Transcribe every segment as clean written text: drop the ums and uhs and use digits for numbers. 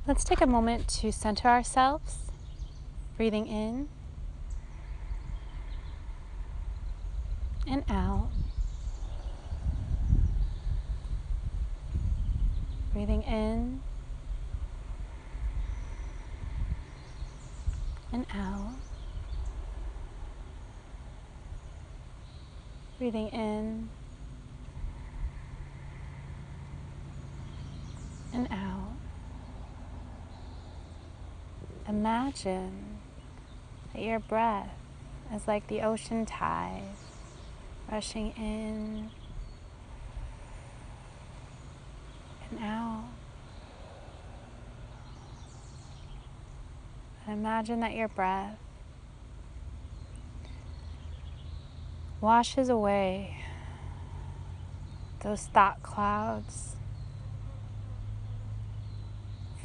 Let's take a moment to center ourselves, breathing in and out. Breathing in and out. Breathing in and out. Imagine that your breath is like the ocean tide, rushing in and out. And imagine that your breath washes away those thought clouds,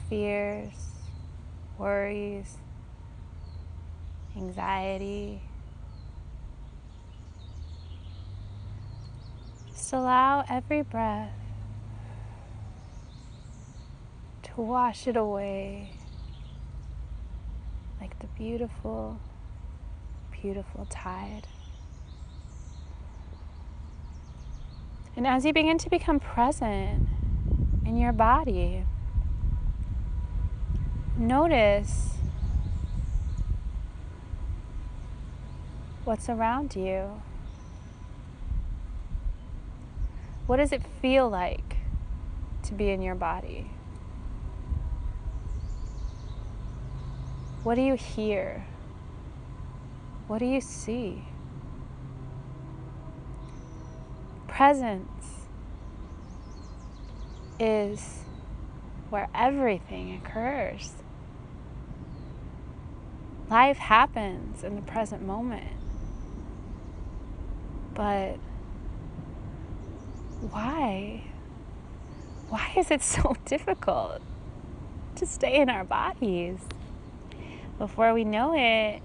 fears, worries, anxiety. Just allow every breath to wash it away like the beautiful, beautiful tide. And as you begin to become present in your body, notice what's around you. What does it feel like to be in your body? What do you hear? What do you see? Presence is where everything occurs. Life happens in the present moment. But why? Why is it so difficult to stay in our bodies? Before we know it,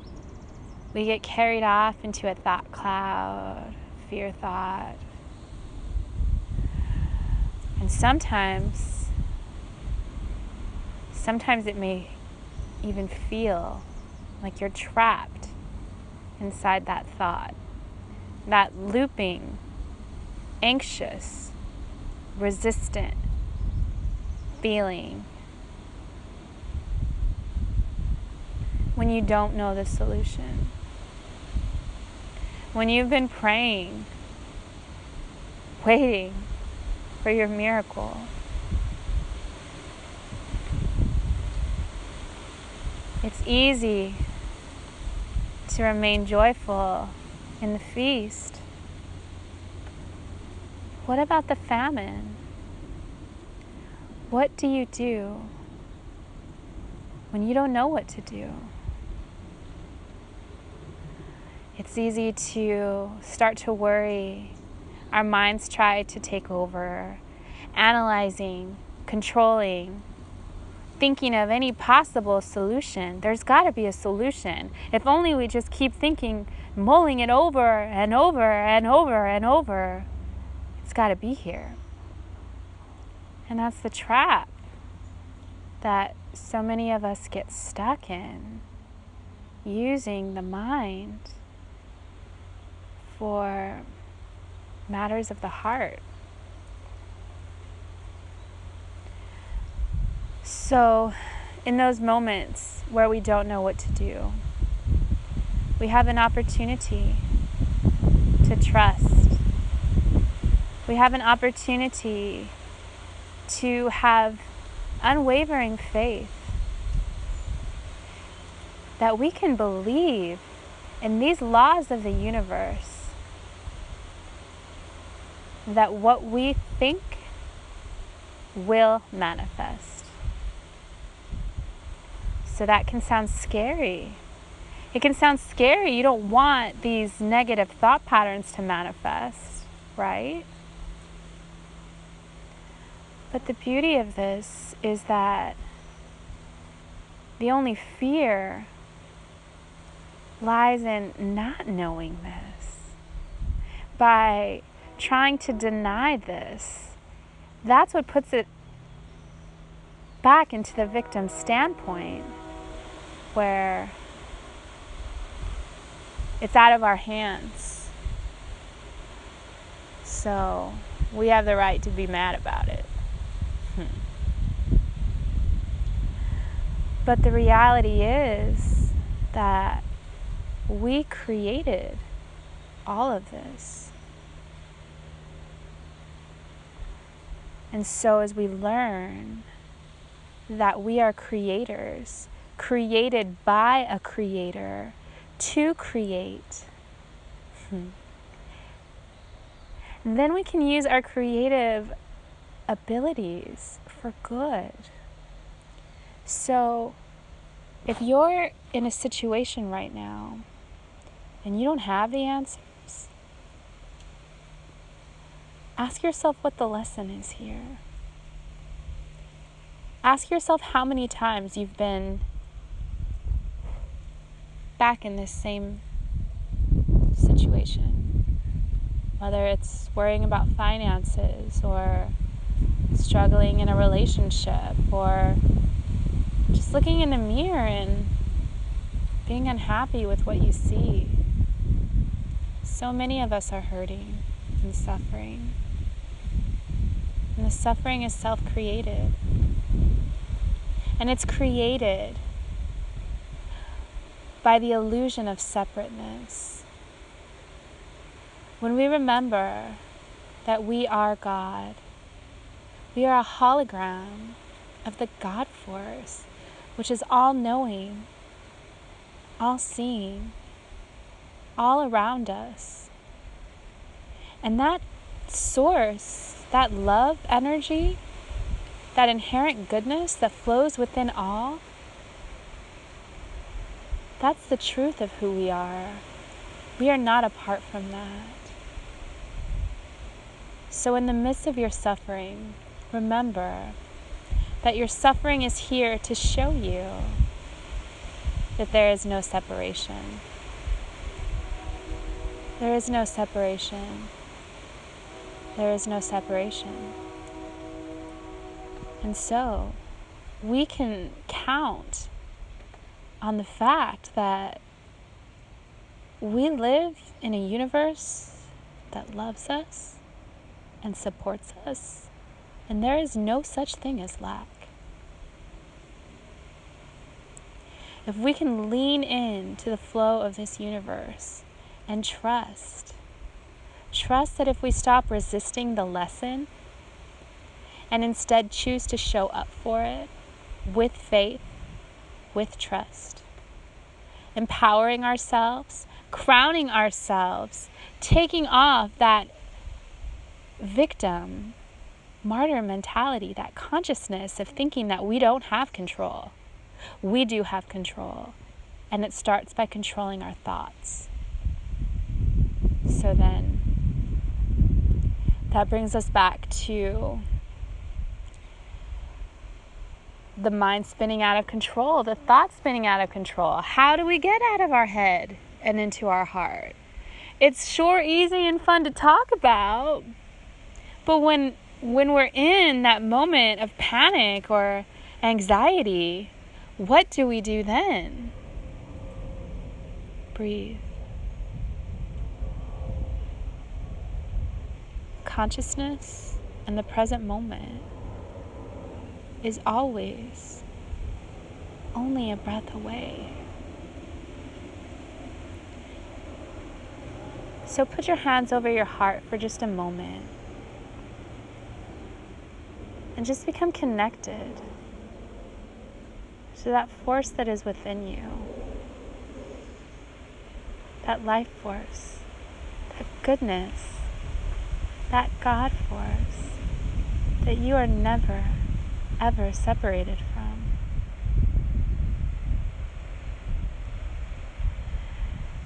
we get carried off into a thought cloud, fear thought. And sometimes it may even feel like you're trapped inside that thought, that looping, anxious, resistant feeling when you don't know the solution. When you've been praying, waiting for your miracle. It's easy to remain joyful in the feast. What about the famine? What do you do when you don't know what to do? It's easy to start to worry. Our minds try to take over, analyzing, controlling, thinking of any possible solution. There's got to be a solution. If only we just keep thinking, mulling it over and over and over and over, it's got to be here. And that's the trap that so many of us get stuck in, using the mind for matters of the heart. So, in those moments where we don't know what to do, we have an opportunity to trust. We have an opportunity to have unwavering faith that we can believe in these laws of the universe, that what we think will manifest. So that can sound scary. It can sound scary. You don't want these negative thought patterns to manifest, right? But the beauty of this is that the only fear lies in not knowing this. By trying to deny this, that's what puts it back into the victim standpoint where it's out of our hands. So we have the right to be mad about it. But the reality is that we created all of this. And so as we learn that we are creators, created by a creator to create, then we can use our creative abilities for good. So if you're in a situation right now and you don't have the answers, ask yourself what the lesson is here. Ask yourself how many times you've been back in this same situation. Whether it's worrying about finances or struggling in a relationship or just looking in the mirror and being unhappy with what you see. So many of us are hurting and suffering. And the suffering is self-created. And it's created by the illusion of separateness. When we remember that we are God, we are a hologram of the God force, which is all-knowing, all-seeing, all around us. And that source, that love energy, that inherent goodness that flows within all, that's the truth of who we are. We are not apart from that. So in the midst of your suffering, remember that your suffering is here to show you that there is no separation. There is no separation. There is no separation. And so we can count on the fact that we live in a universe that loves us and supports us, and there is no such thing as lack. If we can lean in to the flow of this universe and trust that if we stop resisting the lesson and instead choose to show up for it with faith, with trust, empowering ourselves, crowning ourselves, taking off that victim, martyr mentality, that consciousness of thinking that we don't have control. We do have control, and it starts by controlling our thoughts. So then, that brings us back to the mind spinning out of control, the thoughts spinning out of control. How do we get out of our head and into our heart? It's sure easy and fun to talk about, but when we're in that moment of panic or anxiety, what do we do then? Breathe. Consciousness and the present moment is always only a breath away. So put your hands over your heart for just a moment and just become connected to that force that is within you, that life force, that goodness, that God force that you are never, ever separated from.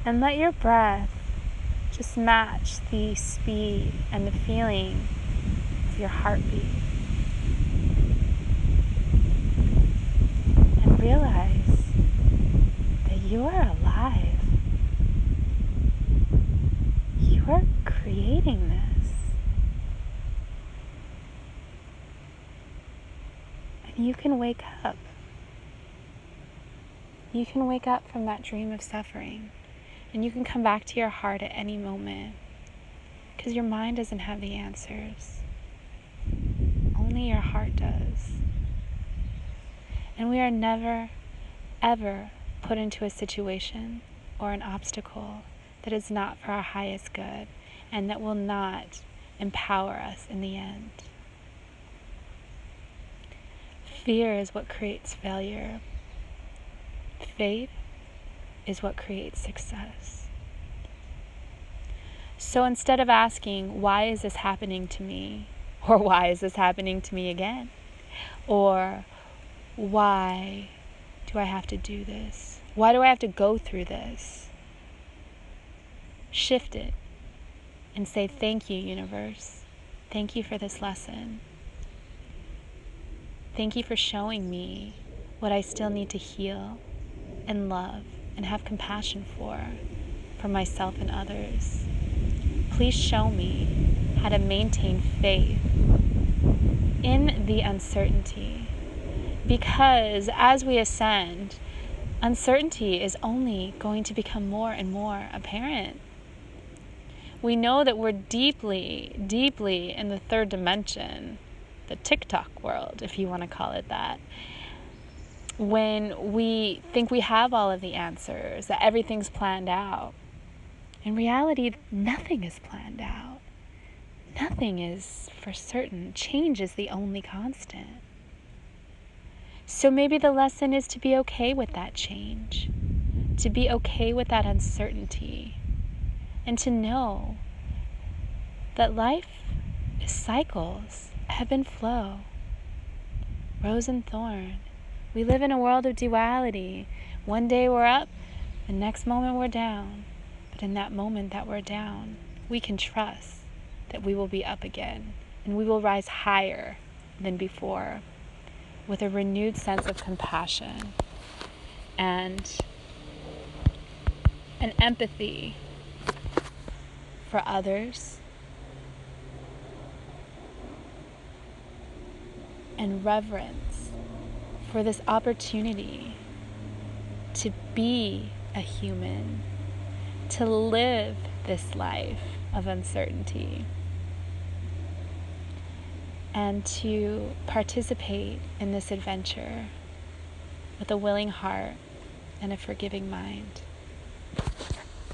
And let your breath just match the speed and the feeling of your heartbeat. And realize that you are alive. You are creating this. And you can wake up. You can wake up from that dream of suffering. And you can come back to your heart at any moment. Because your mind doesn't have the answers. Only your heart does. And we are never, ever put into a situation or an obstacle that is not for our highest good and that will not empower us in the end. Fear is what creates failure. Faith is what creates success. So instead of asking, why is this happening to me? Or why is this happening to me again? Or why do I have to do this? Why do I have to go through this? Shift it and say, thank you, universe. Thank you for this lesson. Thank you for showing me what I still need to heal and love and have compassion for myself and others. Please show me how to maintain faith in the uncertainty. Because as we ascend, uncertainty is only going to become more and more apparent. We know that we're deeply, deeply in the third dimension, the TikTok world, if you want to call it that. When we think we have all of the answers, that everything's planned out. In reality, nothing is planned out. Nothing is for certain. Change is the only constant. So maybe the lesson is to be okay with that change, to be okay with that uncertainty, and to know that life is cycles, ebb and flow, rose and thorn. We live in a world of duality. One day we're up, the next moment we're down. But in that moment that we're down, we can trust that we will be up again, and we will rise higher than before with a renewed sense of compassion and an empathy for others and reverence for this opportunity to be a human, to live this life of uncertainty, and to participate in this adventure with a willing heart and a forgiving mind.